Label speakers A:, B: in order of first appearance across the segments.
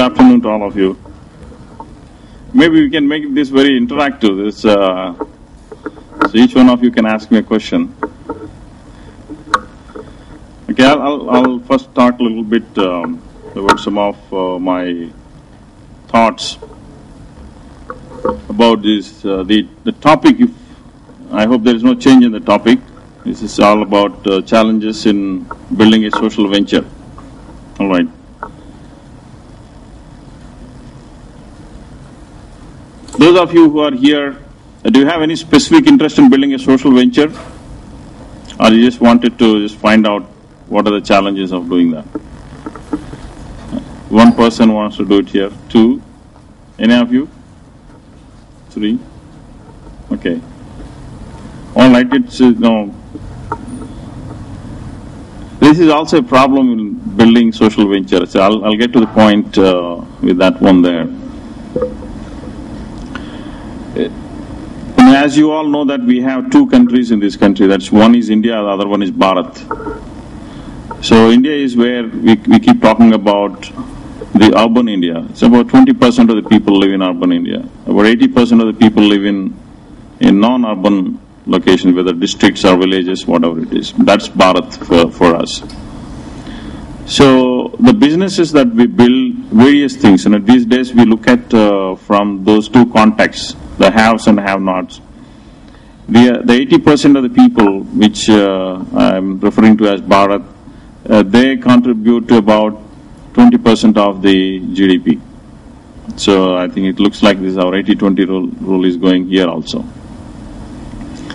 A: afternoon to all of you. Maybe we can make this very interactive. So each one of you can ask me a question. Okay, I'll first talk a little bit about some of my thoughts about this. The topic, I hope there is no change in the topic. This is all about challenges in building a social venture. All right. Those of you who are here, do you have any specific interest in building a social venture? Or you just wanted to just find out what are the challenges of doing that? One person wants to do it here. Two? Any of you? Three? Okay. All right, it's no. This is also a problem in building social ventures. I'll get to the point with that one there. As you all know that we have two countries in this country. That's one is India, the other one is Bharat. So India is where we keep talking about the urban India. It's about 20% of the people live in urban India. About 80% of the people live in non-urban locations, whether districts or villages, whatever it is. That's Bharat for us. So the businesses that we build, various things, and these days we look at from those two contexts, the haves and have-nots. The 80% of the people, which I'm referring to as Bharat, they contribute to about 20% of the GDP. So I think it looks like this our 80-20 rule is going here also.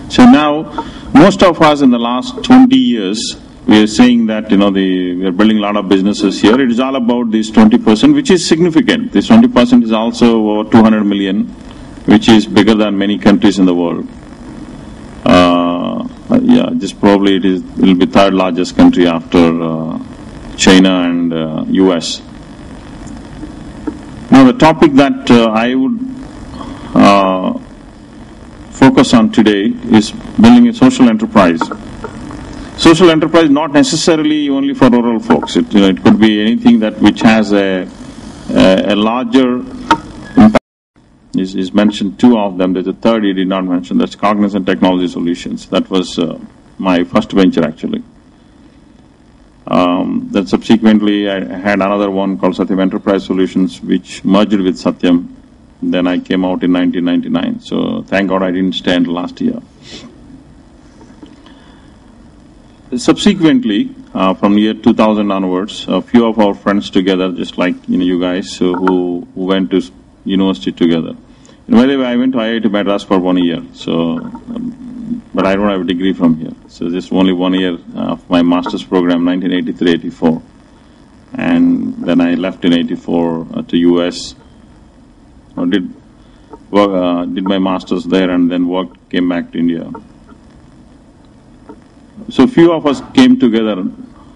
A: So now, most of us in the last 20 years, we are saying that we are building a lot of businesses here. It is all about this 20%, which is significant. This 20% is also over 200 million, which is bigger than many countries in the world. Yeah, just probably it will be third largest country after China and US. Now the topic that I would focus on today is building a social enterprise. Social enterprise not necessarily only for rural folks. It could be anything that which has a larger impact. Is mentioned two of them. There's a third he did not mention. That's Cognizant Technology Solutions. That was my first venture actually. Then subsequently I had another one called Satyam Enterprise Solutions, which merged with Satyam. Then I came out in 1999. So thank God I didn't stay until last year. Subsequently, from year 2000 onwards, a few of our friends together, just like you guys, who went to university together. By the way, I went to IIT Madras for 1 year, so but I don't have a degree from here. So just only 1 year of my master's program, 1983-84, and then I left in 84 to US. Did my master's there and then came back to India. So few of us came together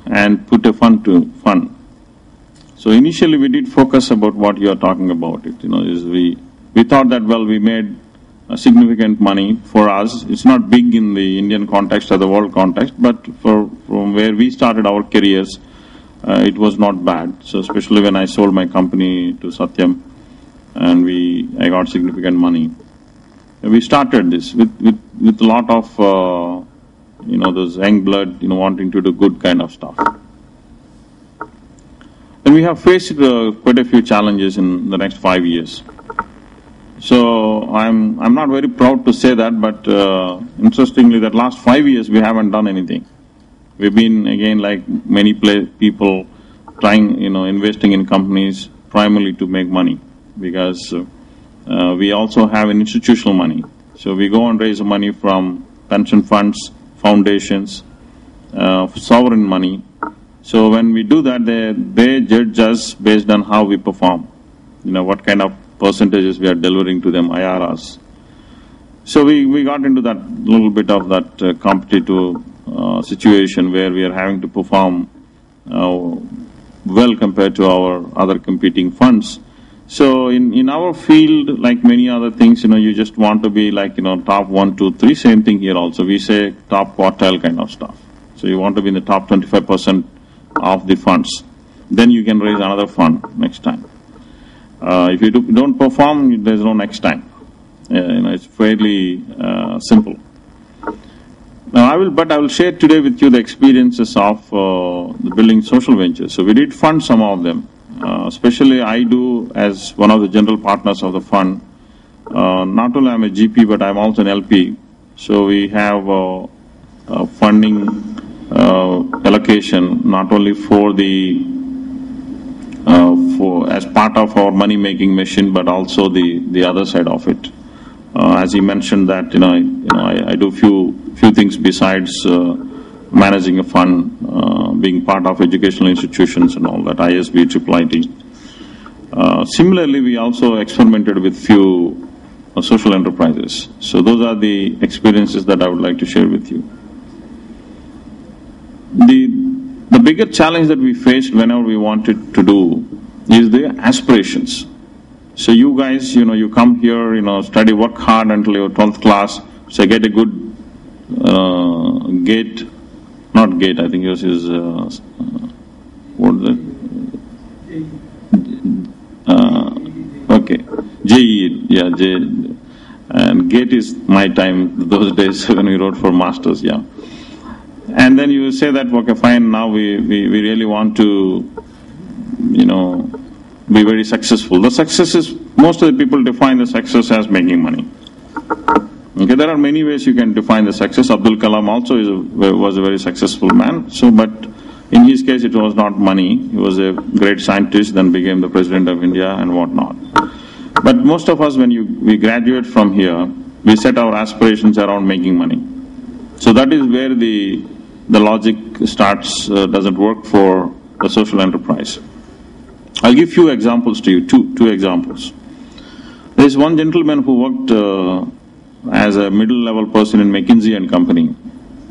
A: and put a fund. So initially we did focus about what you are talking about. Is we thought that we made a significant money for us. It's not big in the Indian context or the world context, but from where we started our careers, it was not bad. So especially when I sold my company to Satyam, and I got significant money. And we started this with a lot of those young blood, wanting to do good kind of stuff. And we have faced quite a few challenges in the next 5 years. So I'm not very proud to say that, but interestingly, that last 5 years we haven't done anything. We've been again like many people trying, investing in companies primarily to make money, because we also have an institutional money. So we go and raise money from pension funds, foundations, sovereign money. So when we do that, they judge us based on how we perform. What kind of percentages we are delivering to them, IRRs. So we got into that little bit of that competitive situation where we are having to perform well compared to our other competing funds. So in our field, like many other things, you just want to be like, top 1, 2, 3, same thing here also. We say top quartile kind of stuff. So you want to be in the top 25% of the funds. Then you can raise another fund next time. If you don't perform, there's no next time. It's fairly simple. Now, I will share today with you the experiences of the building social ventures. So we did fund some of them. Especially I do as one of the general partners of the fund. Not only I'm a GP, but I'm also an LP. So we have funding allocation not only for the as part of our money making machine, but also the other side of it. As he mentioned that I do few things besides managing a fund, being part of educational institutions and all that, ISB, IIIT. Similarly, we also experimented with few social enterprises. So those are the experiences that I would like to share with you. The bigger challenge that we faced whenever we wanted to do is the aspirations. So you guys, you come here, study, work hard until your 12th class, so get a good gate, not gate, I think yours is, what is it? Okay, JE, yeah, J, and gate is my time, those days when we wrote for masters, yeah. And then you say that, okay, fine, now we really want to, be very successful. The success is, most of the people define the success as making money. Okay, there are many ways you can define the success. Abdul Kalam also was a very successful man. So, but in his case, it was not money. He was a great scientist, then became the president of India and whatnot. But most of us, when we graduate from here, we set our aspirations around making money. So that is where the logic starts, doesn't work for the social enterprise. I'll give few examples to you, two examples. There is one gentleman who worked as a middle-level person in McKinsey and Company.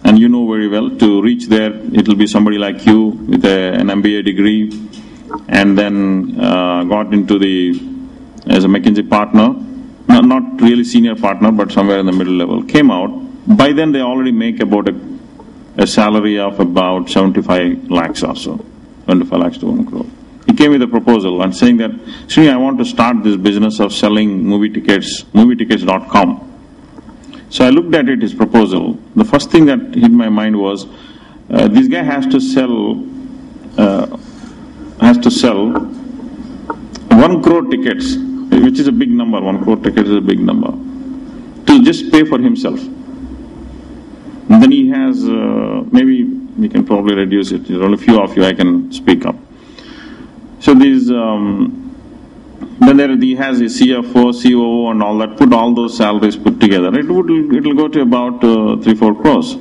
A: And you know very well, to reach there, it will be somebody like you with an MBA degree, and then got into as a McKinsey partner, not really senior partner, but somewhere in the middle level, came out. By then, they already make about a salary of about 75 lakhs or so, 25 lakhs to 1 crore. He came with a proposal and saying that, Srini, I want to start this business of selling movie tickets, movietickets.com. So I looked at it, his proposal. The first thing that hit my mind was, this guy has to sell 1 crore tickets, which is a big number. 1 crore tickets is a big number, to just pay for himself. And then he has, maybe we can probably reduce it. There are only few of you I can speak up. So these, then he has a CFO, COO and all that, put all those salaries put together. It will go to about 3-4 crores.